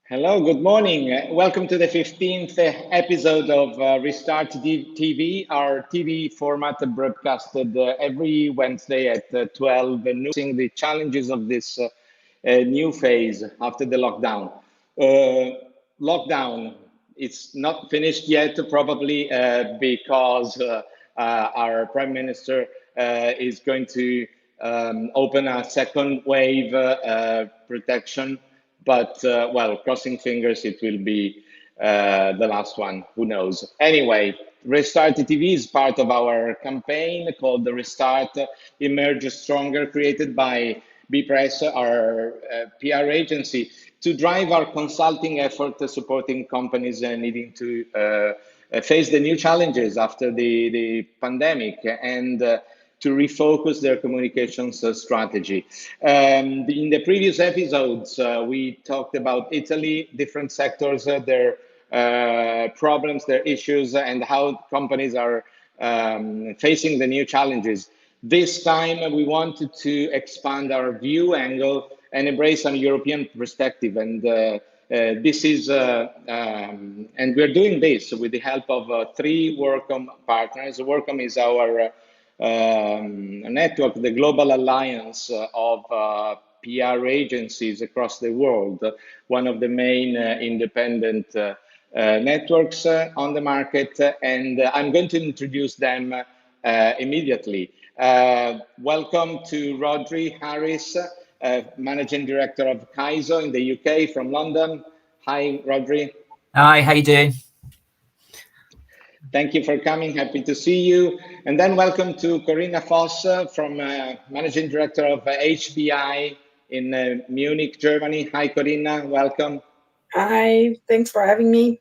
Hello, good morning. Welcome to the 15th episode of Restart TV, our TV format broadcasted every Wednesday at 12, noticing the challenges of this new phase after the lockdown. Lockdown, it's not finished yet, probably because our Prime Minister is going to open a second wave protection. But, well, crossing fingers, it will be the last one. Who knows? Anyway, Restart TV is part of our campaign called the Restart Emerge Stronger, created by BPRESS, our PR agency, to drive our consulting effort supporting companies needing to face the new challenges after the pandemic and to refocus their communications strategy. In the previous episodes, we talked about Italy, different sectors, their problems, their issues, and how companies are facing the new challenges. This time, we wanted to expand our view angle and embrace a European perspective. And this is, and we're doing this with the help of three Worldcom partners. Worldcom is our network, the global alliance of PR agencies across the world, one of the main independent networks on the market, and I'm going to introduce them immediately. Welcome to Rodri Harris, Managing Director of Kaizo in the UK from London. Hi, Rodri. Hi, how you doing? Thank you for coming. Happy to see you. And then welcome to Corinna Voss from Managing Director of HBI in Munich, Germany. Hi, Corinna. Welcome. Hi. Thanks for having me.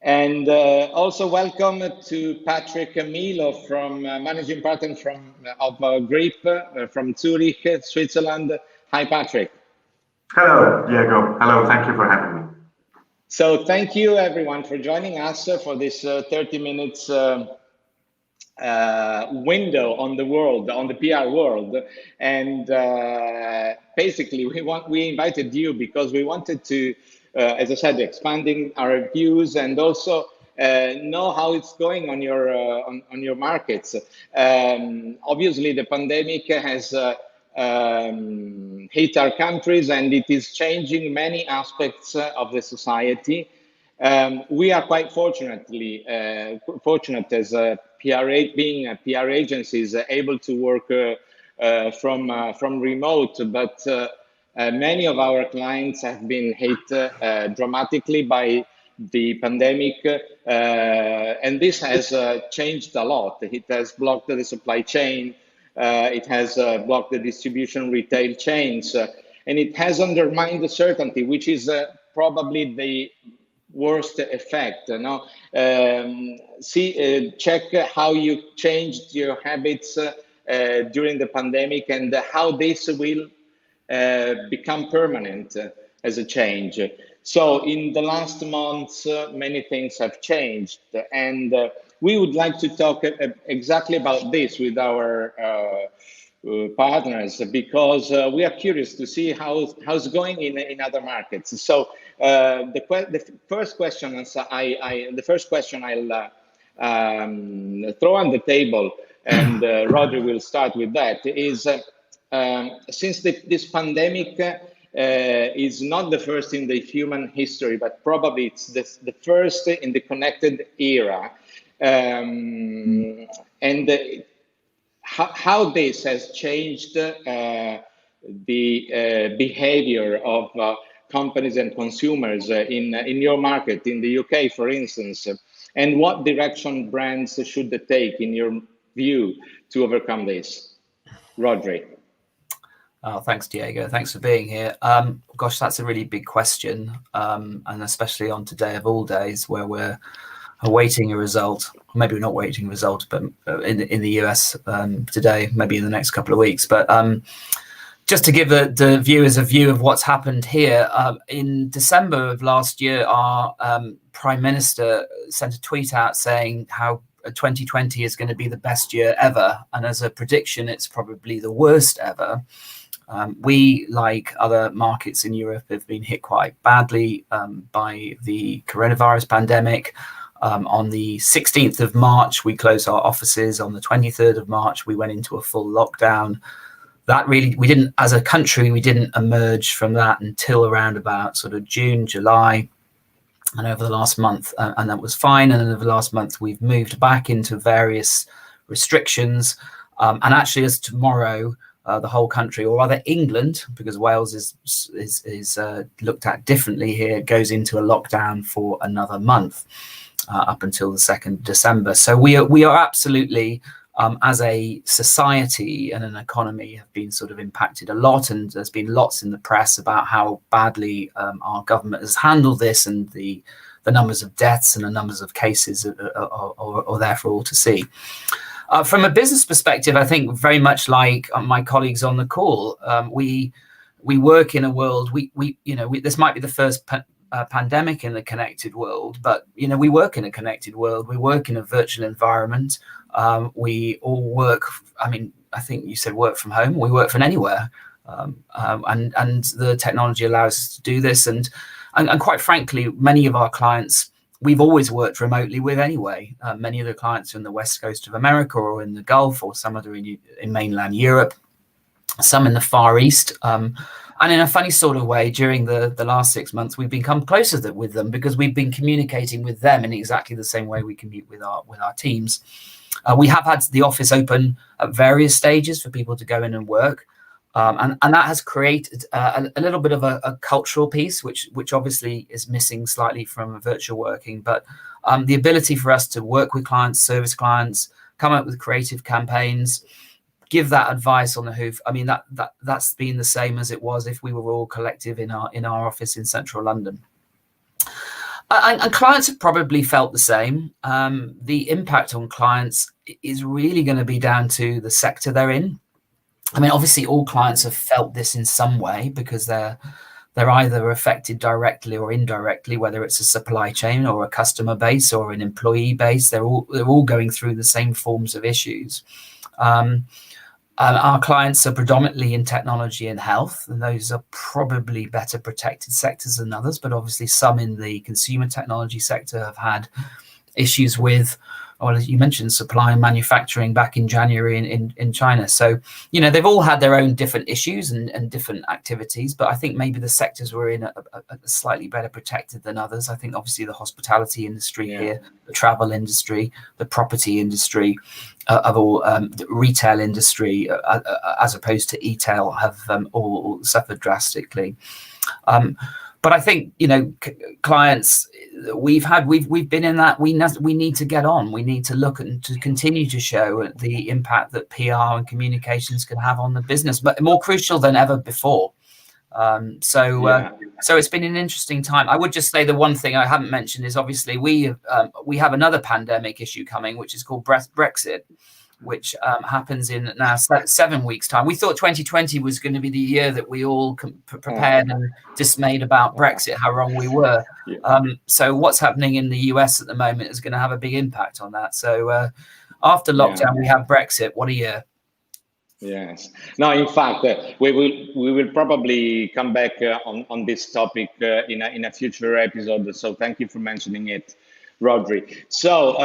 And also welcome to Patrick Milo from Managing Partner of Grip from Zurich, Switzerland. Hi, Patrick. Hello, Diego. Hello. Thank you for having me. So thank you, everyone, for joining us for this 30 minutes window on the world, on the PR world. And basically, we invited you because we wanted to, as I said, expanding our views and also know how it's going on your markets. Obviously, the pandemic has hit our countries and it is changing many aspects of the society. We are quite fortunate as being a PR agencies able to work from remote, but many of our clients have been hit dramatically by the pandemic, and this has changed a lot. It has blocked the supply chain. It has blocked the distribution retail chains, and it has undermined the certainty, which is probably the worst effect. Check how you changed your habits during the pandemic and how this will become permanent as a change. So in the last months, many things have changed, and we would like to talk exactly about this with our partners because we are curious to see how's going in other markets. So the first question I'll throw on the table, and Roger will start with that, is since this pandemic is not the first in the human history, but probably it's the first in the connected era. And how this has changed the behavior of companies and consumers in your market, in the UK, for instance, and what direction brands should they take, in your view, to overcome this? Rodri. Oh, thanks, Diego. Thanks for being here. Gosh, that's a really big question, and especially on today of all days, where we're awaiting a result. Maybe we're not waiting a result, but in the US today, maybe in the next couple of weeks. But just to give the viewers a view of what's happened here, in December of last year, our Prime Minister sent a tweet out saying how 2020 is going to be the best year ever. And as a prediction, it's probably the worst ever. We, like other markets in Europe, have been hit quite badly by the coronavirus pandemic. On the 16th of March, we closed our offices. On the 23rd of March, we went into a full lockdown. That really, we didn't, as a country, we didn't emerge from that until around about sort of June, July, and over the last month, and that was fine. And over the last month, we've moved back into various restrictions. And actually, as tomorrow, the whole country, or rather England, because Wales is looked at differently here, goes into a lockdown for another month. Up until the 2nd of December. So we are absolutely, as a society and an economy, have been sort of impacted a lot, and there's been lots in the press about how badly our government has handled this, and the numbers of deaths and the numbers of cases are there for all to see. From a business perspective, I think very much like my colleagues on the call, we work in a world, this might be the first pandemic in the connected world, but we work in a connected world. We work in a virtual environment. We all work. I mean, I think you said work from home. We work from anywhere, and the technology allows us to do this. And quite frankly, many of our clients we've always worked remotely with anyway. Many of the clients are in the west coast of America, or in the Gulf, or some other in mainland Europe, some in the Far East. And in a funny sort of way, during the last 6 months, we've become closer with them because we've been communicating with them in exactly the same way we commute with our teams. We have had the office open at various stages for people to go in and work. And that has created a little bit of a cultural piece, which obviously is missing slightly from virtual working. But the ability for us to work with clients, service clients, come up with creative campaigns, give that advice on the hoof. I mean, that's been the same as it was if we were all collective in our office in central London. And clients have probably felt the same. The impact on clients is really going to be down to the sector they're in. I mean, obviously, all clients have felt this in some way because they're either affected directly or indirectly, whether it's a supply chain or a customer base or an employee base. They're all going through the same forms of issues. Our clients are predominantly in technology and health, and those are probably better protected sectors than others. But obviously, some in the consumer technology sector have had issues with, well, as you mentioned, supply and manufacturing back in January in China. So, they've all had their own different issues and different activities. But I think maybe the sectors were in a slightly better protected than others. I think obviously the hospitality industry here, the travel industry, the property industry, the retail industry, as opposed to e-tail, have all suffered drastically. But I think, clients we've been in that, we need to get on. We need to look and to continue to show the impact that PR and communications can have on the business, but more crucial than ever before. So it's been an interesting time. I would just say the one thing I haven't mentioned is obviously we have another pandemic issue coming, which is called Brexit, which happens in now 7 weeks' time. We thought 2020 was going to be the year that we all prepared and dismayed about Brexit, how wrong we were. So what's happening in the US at the moment is going to have a big impact on that. So after lockdown, we have Brexit. What a year. Yes. No, in fact, we will probably come back on this topic in a future episode. So thank you for mentioning it, Rodri. So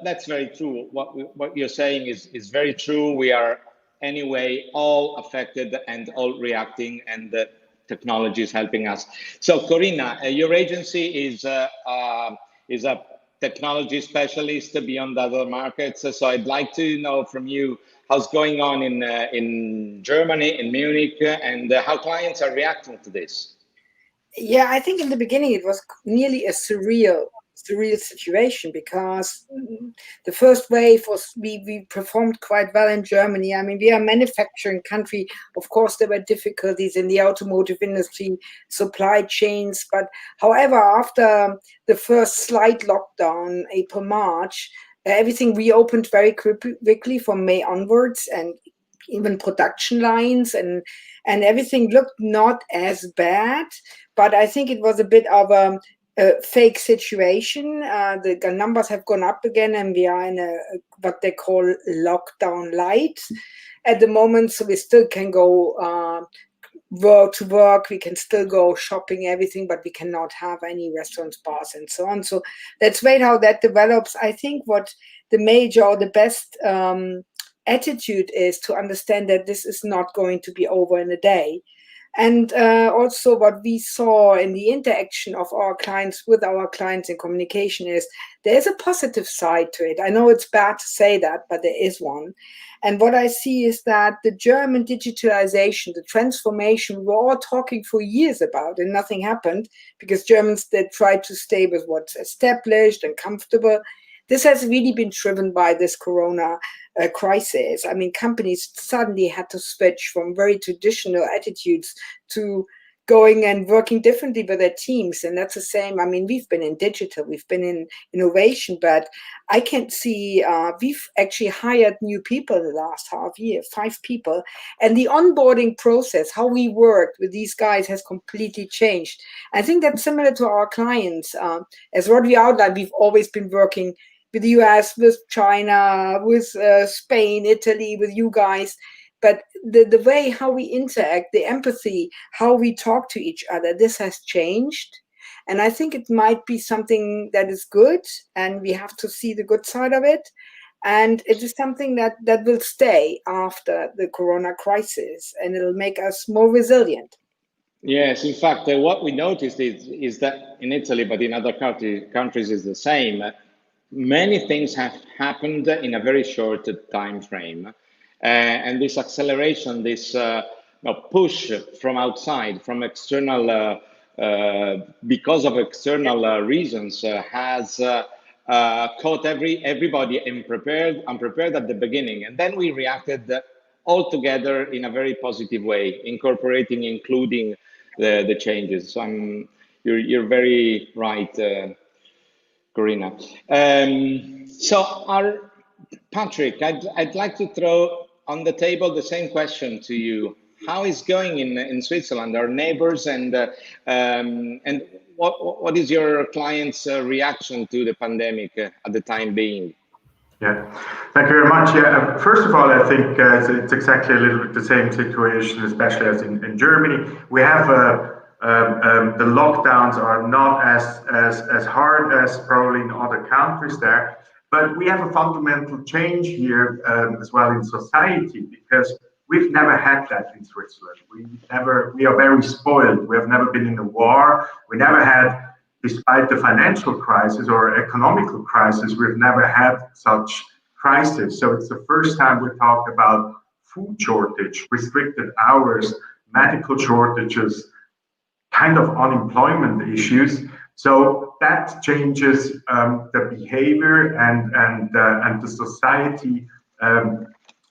that's very true. What you're saying is very true. We are anyway all affected and all reacting, and the technology is helping us. So Corina, your agency is a technology specialist beyond other markets. So I'd like to know from you how's going on in Germany, in Munich, and how clients are reacting to this. Yeah, I think in the beginning it was nearly a surreal situation, because the first wave was we performed quite well in Germany. I mean, we are a manufacturing country. Of course, there were difficulties in the automotive industry, supply chains. But however, after the first slight lockdown, April, March, everything reopened very quickly from May onwards, and even production lines and everything looked not as bad. But I think it was a bit of a fake situation. The numbers have gone up again, and we are in what they call lockdown light at the moment. So we still can go to work, we can still go shopping, everything, but we cannot have any restaurants, bars, and so on. So let's wait how that develops. I think what the major or the best attitude is to understand that this is not going to be over in a day. And also what we saw in the interaction of our clients with our clients in communication is there's a positive side to it. I know it's bad to say that, but there is one. And what I see is that the German digitalization, the transformation, we're all talking for years about, and nothing happened because Germans, they tried to stay with what's established and comfortable. This has really been driven by this corona crisis. I mean, companies suddenly had to switch from very traditional attitudes to going and working differently with their teams. And that's the same. I mean, we've been in digital, we've been in innovation, but I can see we've actually hired new people the last half year, 5 people. And the onboarding process, how we worked with these guys has completely changed. I think that's similar to our clients. As Rodri outlined, we've always been working with the US, with China, with Spain, Italy, with you guys. But the way how we interact, the empathy, how we talk to each other, this has changed. And I think it might be something that is good, and we have to see the good side of it. And it is something that will stay after the corona crisis, and it'll make us more resilient. Yes, in fact, what we noticed is that in Italy, but in other countries is the same. Many things have happened in a very short time frame. And this acceleration, this push from outside, from external, because of external reasons, has caught everybody unprepared at the beginning. And then we reacted all together in a very positive way, including the changes. So you're very right, Corinna. So Patrick, I'd like to throw on the table the same question to you. How is going in Switzerland, our neighbors, and what is your clients' reaction to the pandemic at the time being? Yeah, thank you very much. Yeah, first of all, I think it's exactly a little bit the same situation, especially as in Germany. We have the lockdowns are not as hard as probably in other countries there. But we have a fundamental change here as well in society, because we've never had that in Switzerland. We are very spoiled. We have never been in a war. We never had, despite the financial crisis or economical crisis, we've never had such crisis. So it's the first time we talk about food shortage, restricted hours, medical shortages, kind of unemployment issues. So that changes the behavior and the society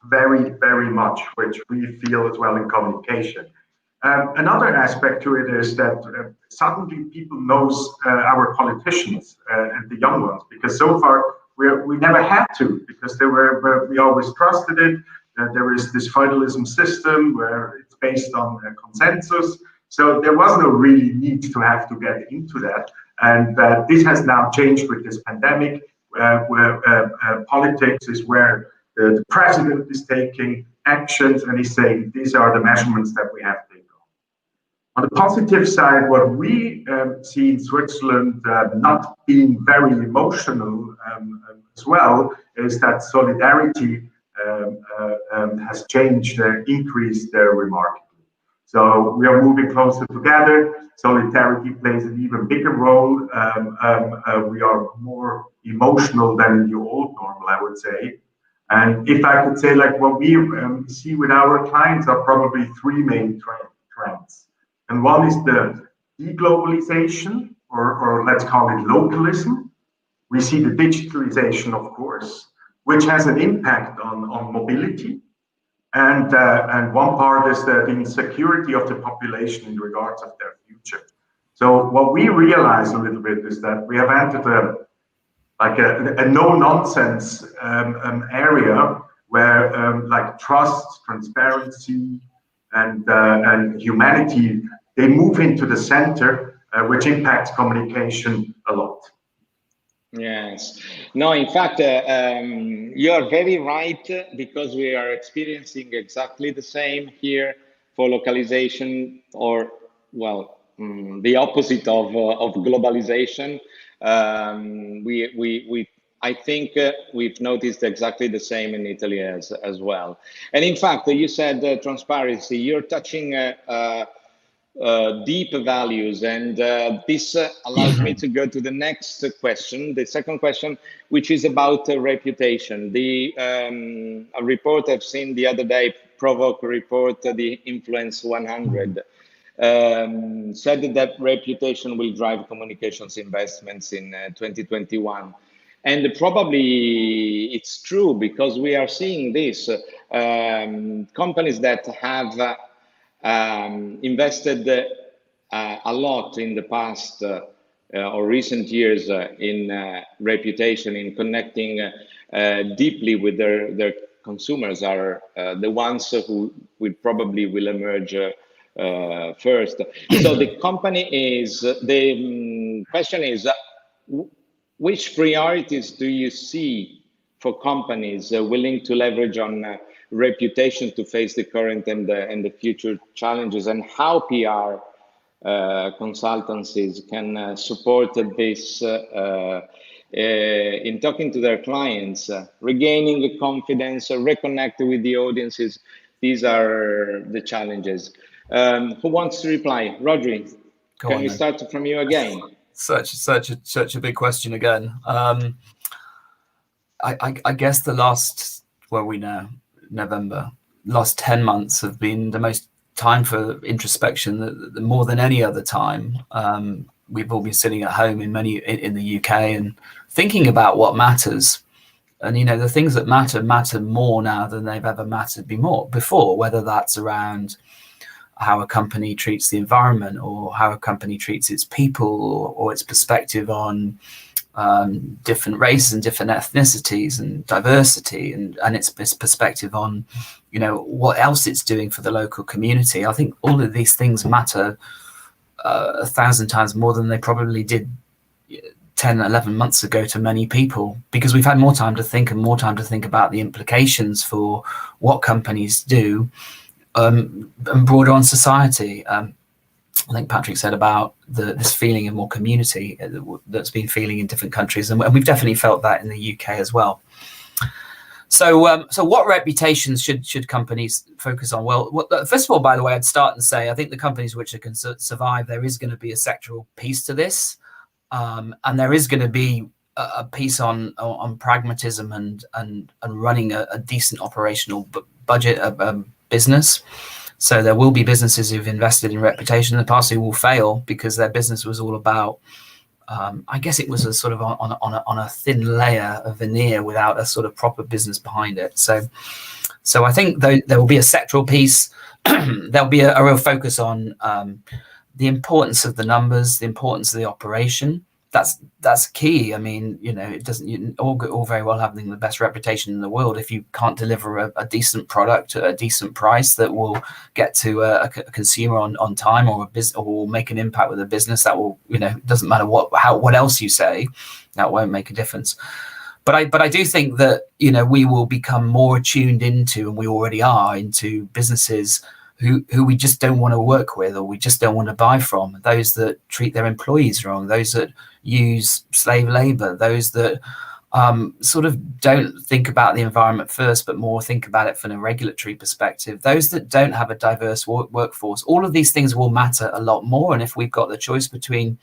very, very much, which we feel as well in communication. Another aspect to it is that suddenly people knows our politicians and the young ones, because so far we never had to, because we always trusted it. There is this feudalism system where it's based on consensus. So there was no really need to have to get into that. And this has now changed with this pandemic, where politics is where the president is taking actions and he's saying, these are the measurements that we have to take on. On the positive side, what we see in Switzerland not being very emotional as well, is that solidarity has changed, increased remarkably. So we are moving closer together. Solidarity plays an even bigger role. We are more emotional than in the old normal, I would say. And if I could say, like, what we see with our clients are probably 3 main trends. And one is the deglobalization, or let's call it localism. We see the digitalization, of course, which has an impact on mobility. And one part is the insecurity of the population in regards of their future. So what we realize a little bit is that we have entered a no-nonsense area where like trust, transparency, and humanity, they move into the center, which impacts communication a lot. Yes. No, in fact, you are very right, because we are experiencing exactly the same here for localization, or, well, the opposite of globalization. I think we've noticed exactly the same in Italy as well. And in fact, you said transparency. You're touching deep values, and this allows me to go to the next question, the second question, which is about reputation. A report I've seen the other day, Provoke report, the Influence 100, said that reputation will drive communications investments in 2021. And probably it's true, because we are seeing this. Companies that have invested a lot in the past or recent years in reputation, in connecting deeply with their consumers, are the ones who probably will emerge first. So the question is, which priorities do you see for companies willing to leverage on reputation to face the current and the future challenges, and how PR consultancies can support this in talking to their clients, regaining the confidence, reconnect with the audiences? These are the challenges. Who wants to reply? Rodri, can we start from you again? Such a big question again. I guess the last, well, we know November, last 10 months have been the most time for introspection, more than any other time. We've all been sitting at home in the UK and thinking about what matters. And, you know, the things that matter more now than they've ever mattered before, whether that's around how a company treats the environment, or how a company treats its people, or its perspective on different races and different ethnicities and diversity, and its perspective on, you know, what else it's doing for the local community. I think all of these things matter 1,000 times more than they probably did 10, 11 months ago to many people, because we've had more time to think, and more time to think about the implications for what companies do, and broader on society. I think Patrick said about this feeling of more community that's been feeling in different countries, and we've definitely felt that in the UK as well. So what reputations should companies focus on? Well, first of all, by the way, I'd start and say I think the companies which can survive, there is going to be a sectoral piece to this, and there is going to be a piece on pragmatism and running a decent operational budget business. So there will be businesses who've invested in reputation in the past who will fail because their business was all about, I guess it was a sort of on a thin layer of veneer without a sort of proper business behind it. So I think there will be a sectoral piece. There'll be a real focus on the importance of the numbers, the importance of the operation. That's key. I mean, you know, it doesn't all very well having the best reputation in the world if you can't deliver a decent product at a decent price that will get to a consumer on time, or will make an impact with a business. That will, you know, it doesn't matter what else you say, that won't make a difference. But I do think that, you know, we will become more attuned into, and we already are, into businesses who we just don't want to work with, or we just don't want to buy from. Those that treat their employees wrong, those that use slave labor, those that sort of don't think about the environment first, but more think about it from a regulatory perspective, those that don't have a diverse workforce. All of these things will matter a lot more. And if we've got the choice between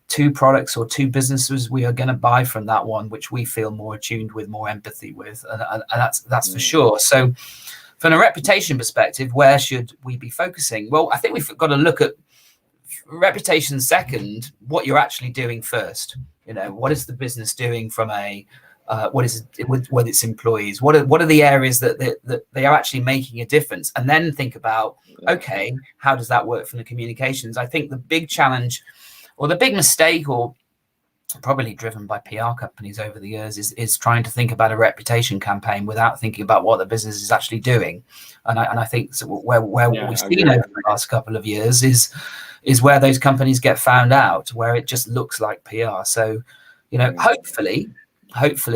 two products or two businesses, we are going to buy from that one which we feel more attuned with, more empathy with, and that's for sure. So from a reputation perspective, where should we be focusing? Well, I think we've got to look at reputation second, what you're actually doing first. You know, what is the business doing from what is it with its employees? What are the areas that they are actually making a difference? And then think about, okay, how does that work from the communications? I think the big challenge, or the big mistake, or probably driven by PR companies over the years, is trying to think about a reputation campaign without thinking about what the business is actually doing. And I think where we've seen over the last couple of years is is where those companies get found out, where it just looks like PR. So, you know, hopefully,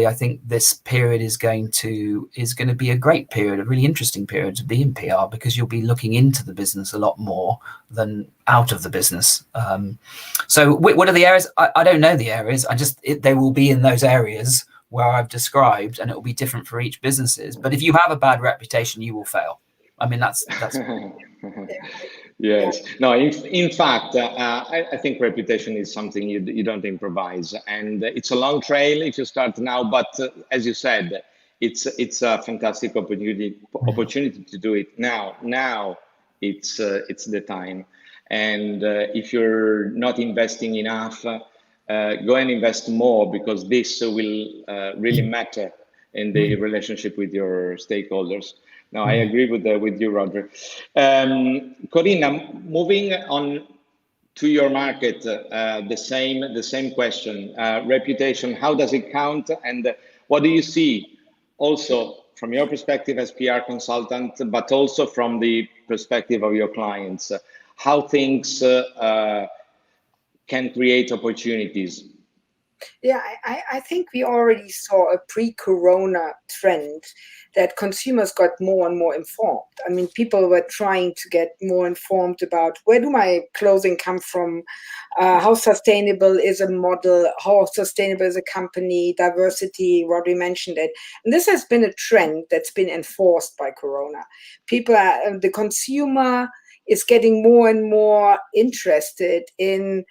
I think this period is going to be a great period, a really interesting period to be in PR, because you'll be looking into the business a lot more than out of the business. So what are the areas? I don't know the areas. They will be in those areas where I've described, and it will be different for each businesses. But if you have a bad reputation, you will fail. I mean, that's Yes. No, in fact, I think reputation is something you don't improvise, and it's a long trail if you start now. But as you said, it's a fantastic opportunity to do it now. Now it's the time, and if you're not investing enough, go and invest more, because this will really matter in the relationship with your stakeholders. No, I agree with you, Roger. Corina, moving on to your market, the same question. Reputation, how does it count, and what do you see also from your perspective as PR consultant, but also from the perspective of your clients, how things can create opportunities? Yeah, I think we already saw a pre-corona trend that consumers got more and more informed. I mean, people were trying to get more informed about, where do my clothing come from? How sustainable is a model? How sustainable is a company? Diversity, Rodri mentioned it. And this has been a trend that's been enforced by corona. The consumer is getting more and more interested in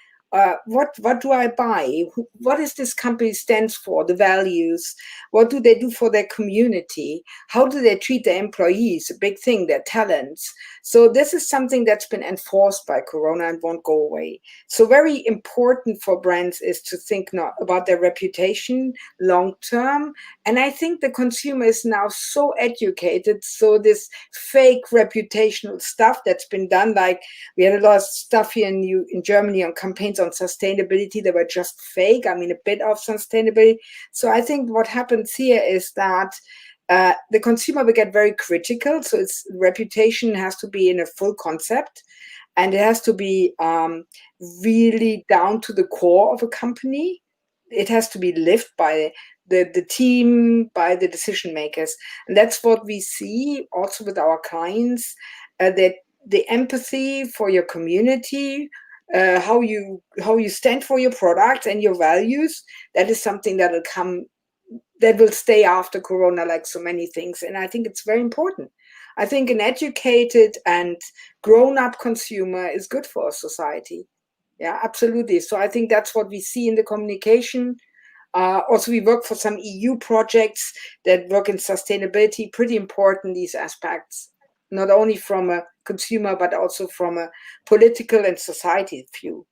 what do I buy? What is this company stands for? The values. What do they do for their community? How do they treat their employees? A big thing, their talents. So this is something that's been enforced by Corona and won't go away. So very important for brands is to think not about their reputation long term. And I think the consumer is now so educated. So this fake reputational stuff that's been done, like we had a lot of stuff here in Germany on campaigns on sustainability that were just fake. I mean, a bit of sustainability. So I think what happens here is that the consumer will get very critical. So its reputation has to be in a full concept, and it has to be really down to the core of a company. It has to be lived by the team, by the decision makers. And that's what we see also with our clients, that the empathy for your community, how you stand for your product and your values, that is something that will stay after Corona, like so many things. And I think it's very important. I think an educated and grown-up consumer is good for a society. Yeah, absolutely. So I think that's what we see in the communication. Also, we work for some EU projects that work in sustainability. Pretty important, these aspects, not only from a consumer, but also from a political and society view.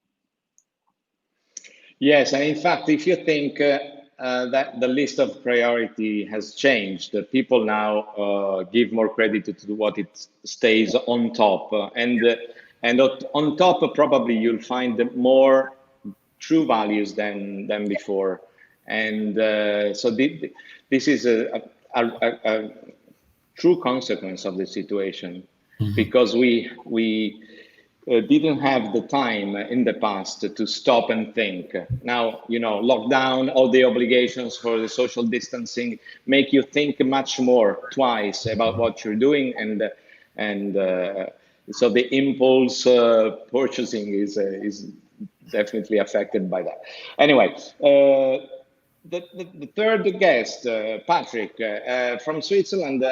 Yes, and in fact, if you think that the list of priority has changed, people now give more credit to what it stays on top, and on top probably you'll find more true values than before, and so this is a true consequence of the situation, because we didn't have the time in the past to stop and think. Now, lockdown, all the obligations for the social distancing make you think much more twice about what you're doing, and so the impulse purchasing is definitely affected by that. Anyway, the third guest, Patrick, from Switzerland.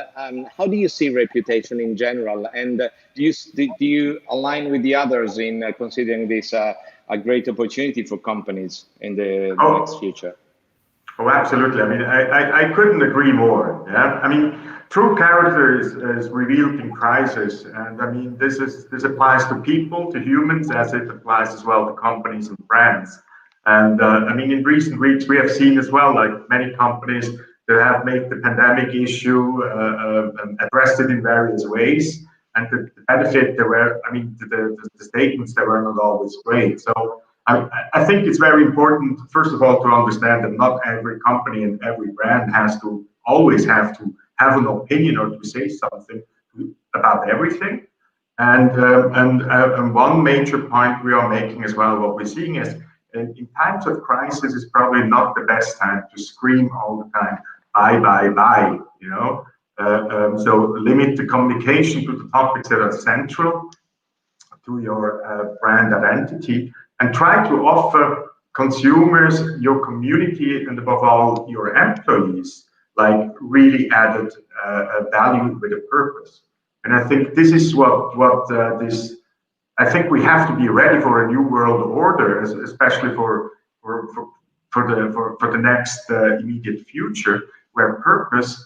How do you see reputation in general, and do you align with the others in considering this a great opportunity for companies in the next future? Oh, absolutely. I mean, I couldn't agree more. Yeah, I mean, true character is revealed in crisis, and I mean, this applies to people, to humans, as it applies as well to companies and brands. And I mean, in recent weeks, we have seen as well, like many companies that have made the pandemic issue, addressed it in various ways. And the benefit, the statements, they were not always great. So I think it's very important, first of all, to understand that not every company and every brand always have to have an opinion or to say something about everything. And one major point we are making as well, what we're seeing is in times of crisis is probably not the best time to scream all the time, buy, buy, buy, you know. So limit the communication to the topics that are central to your brand identity, and try to offer consumers, your community, and above all your employees, like really added value with a purpose. And I think this is what this. I think we have to be ready for a new world order, especially for the next immediate future, where purpose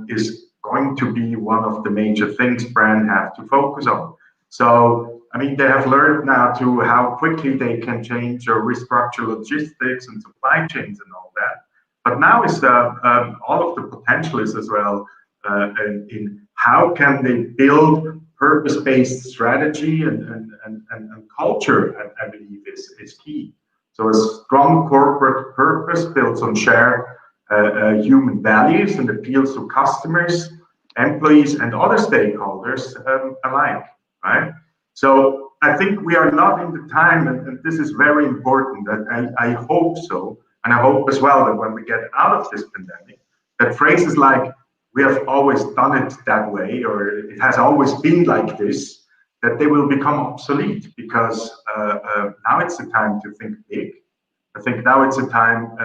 is going to be one of the major things brands have to focus on. So, I mean, they have learned now to how quickly they can change or restructure logistics and supply chains and all that. But now is all of the potential is as well in how can they build purpose-based strategy and culture, I believe is key. So a strong corporate purpose built on shared human values and appeals to customers, employees, and other stakeholders alike, right? So I think we are not in the time, and this is very important, that I hope so, and I hope as well that when we get out of this pandemic, that phrases like, we have always done it that way, or it has always been like this, that they will become obsolete, because now it's the time to think big. I think now it's a time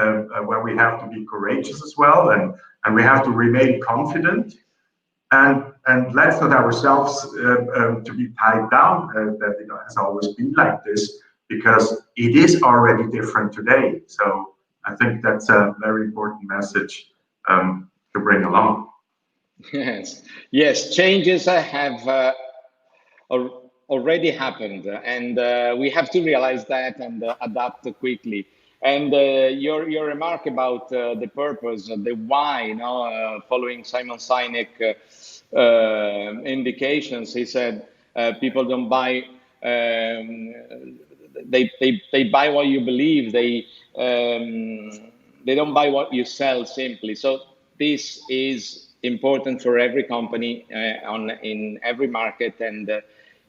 where we have to be courageous as well, and we have to remain confident, and let's not ourselves to be tied down that it has always been like this, because it is already different today. So I think that's a very important message to bring along. Yes, changes have already happened, and we have to realize that and adapt quickly. And your remark about the purpose, the why, you know, following Simon Sinek indications, he said people don't buy. They buy what you believe. They don't buy what you sell simply. So this is important for every company in every market, and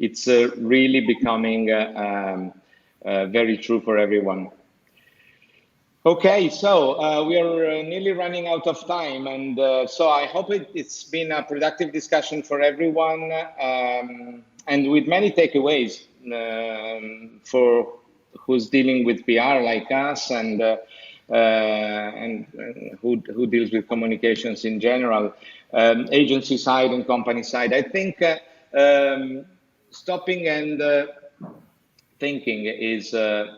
it's really becoming very true for everyone. Okay, so we are nearly running out of time, and so I hope it's been a productive discussion for everyone, and with many takeaways for who's dealing with PR like us, and who deals with communications in general, agency side and company side. I think stopping and thinking is a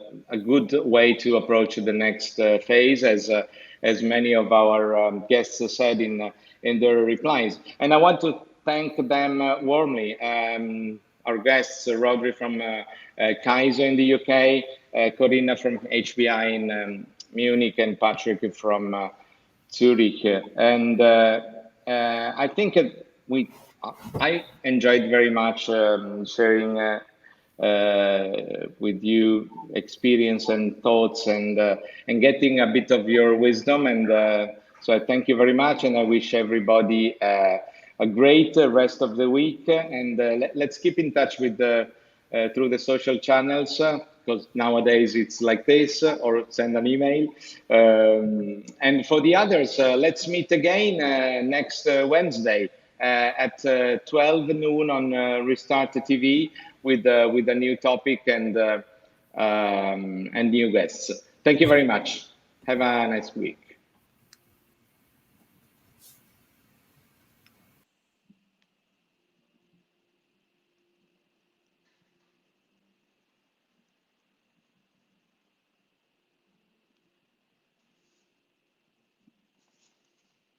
good way to approach the next phase, as many of our guests said in their replies. And I want to thank them warmly. Our guests, Rodri from Kaiser in the UK, Corinna from HBI in Munich, and Patrick from Zurich. And I think I enjoyed very much sharing with you experience and thoughts, and getting a bit of your wisdom. And so I thank you very much, and I wish everybody a great rest of the week. And let's keep in touch with through the social channels, because nowadays it's like this, or send an email. And for the others, let's meet again next Wednesday at 12 noon on Restart TV with a new topic and new guests. Thank you very much. Have a nice week.